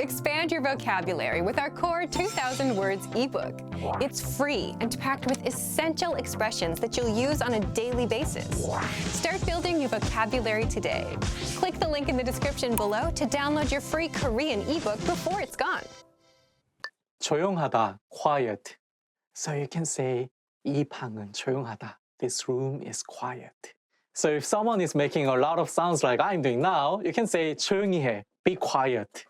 Expand your vocabulary with our Core 2000 Words ebook. It's free and packed with essential expressions that you'll use on a daily basis. Start building your vocabulary today. Click the link in the description below to download your free Korean ebook before it's gone. 조용하다, quiet. So you can say 이 방은 조용하다. This room is quiet. So if someone is making a lot of sounds like I'm doing now, you can say 조용히 해, be quiet.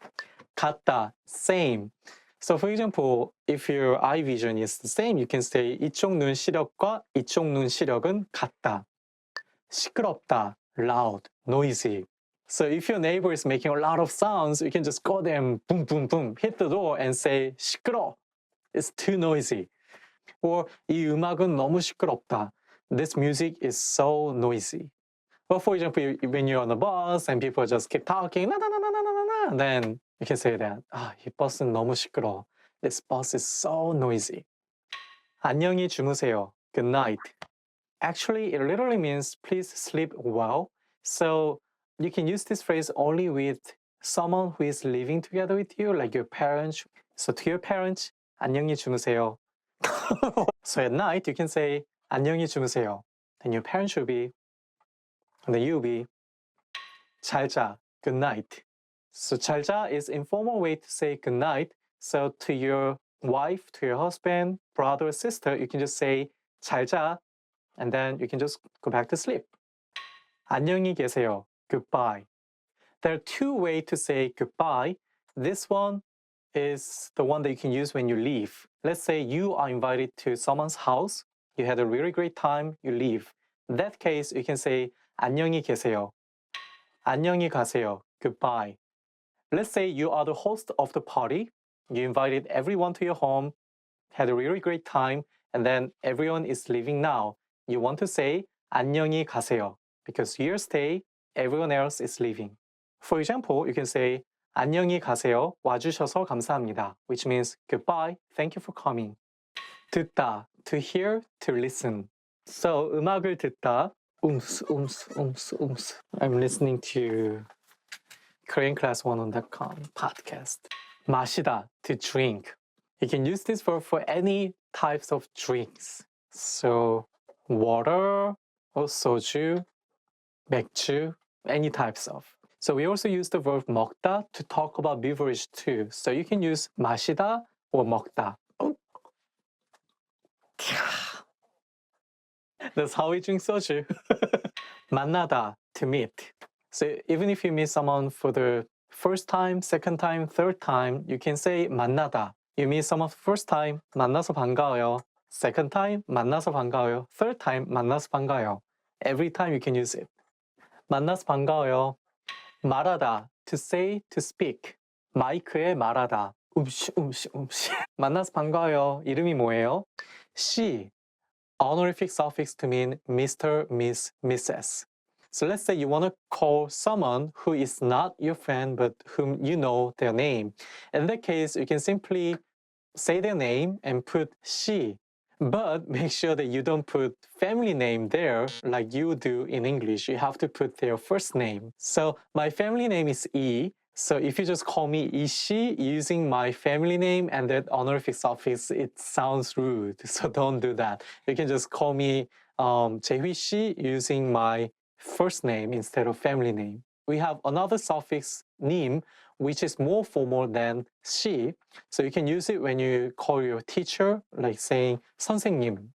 같다, same. So for example, if your eye vision is the same, you can say 이쪽 눈 시력과 이쪽 눈 시력은 같다. 시끄럽다, loud, noisy. So if your neighbor is making a lot of sounds, you can just go there and boom, boom, boom, hit the door and say 시끄러. It's too noisy. Or 이 음악은 너무 시끄럽다. This music is so noisy. Or for example, when you're on a bus and people just keep talking, na, na, na, na, na, na, na, then you can say that, 이 버스는 너무 시끄러워. This bus is so noisy. 안녕히 주무세요. Good night. Actually, it literally means please sleep well. So you can use this phrase only with someone who is living together with you, like your parents. So to your parents, 안녕히 주무세요. So at night, you can say 안녕히 주무세요. Then your parents should be, and then you'll be 잘 자, good night. So 잘 자 is informal way to say good night. So to your wife, to your husband, brother, or sister, you can just say 잘 자, and then you can just go back to sleep. 안녕히 계세요, goodbye. There are two ways to say goodbye. This one is the one that you can use when you leave. Let's say you are invited to someone's house. You had a really great time, you leave. In that case, you can say 안녕히 계세요. 안녕히 가세요. Goodbye. Let's say you are the host of the party. You invited everyone to your home, had a really great time, and then everyone is leaving now. You want to say 안녕히 가세요 because your stay, everyone else is leaving. For example, you can say 안녕히 가세요. 와주셔서 감사합니다, which means goodbye, thank you for coming. 듣다, to hear, to listen. So 음악을 듣다, um스. I'm listening to KoreanClass101.com podcast. 마시다, to drink. You can use this verb for any types of drinks. So water or soju, 맥주, any types of. So we also use the verb 먹다 to talk about beverage too. So you can use 마시다 or 먹다. That's how we drink soju. 만나다, to meet. So even if you meet someone for the first time, second time, third time, you can say 만나다. You meet someone for the first time, 만나서 반가워요. Second time, 만나서 반가워요. Third time, 만나서 반가워요. Every time you can use it. 만나서 반가워요. 말하다, to say, to speak. 마이크에 말하다. um시. 만나서 반가워요. 이름이 뭐예요? she, honorific suffix to mean Mr., Miss, Mrs. So let's say you want to call someone who is not your friend but whom you know their name. In that case, you can simply say their name and put she. But make sure that you don't put family name there like you do in English. You have to put their first name. So my family name is E. So if you just call me 이씨 using my family name and that honorific suffix, it sounds rude. So don't do that. You can just call me 재휘씨 using my first name instead of family name. We have another suffix 님, which is more formal than 씨. So you can use it when you call your teacher, like saying 선생님,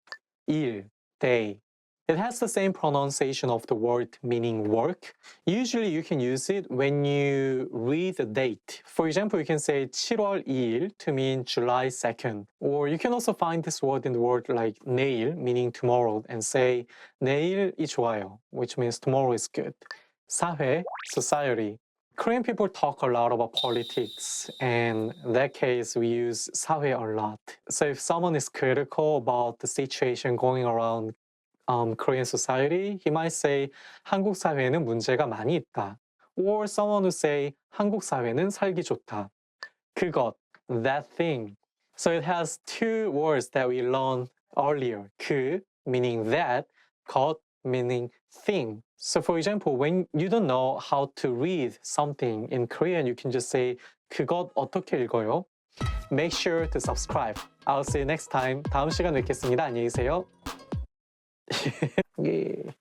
일, day. It has the same pronunciation of the word meaning work. Usually you can use it when you read the date. For example, you can say 7월 2일 to mean July 2nd. Or you can also find this word in the word like 내일, meaning tomorrow, and say 내일이 좋아요, which means tomorrow is good. 사회, society. Korean people talk a lot about politics, and in that case, we use 사회 a lot. So if someone is critical about the situation going around Korean society, he might say 한국 사회는 문제가 많이 있다. Or someone would say 한국 사회는 살기 좋다. 그것, that thing. So it has two words that we learned earlier. 그, meaning that, 것, meaning thing. So for example, when you don't know how to read something in Korean, you can just say 그것 어떻게 읽어요? Make sure to subscribe. I'll see you next time. 다음 시간에 뵙겠습니다. 안녕히 계세요. 예.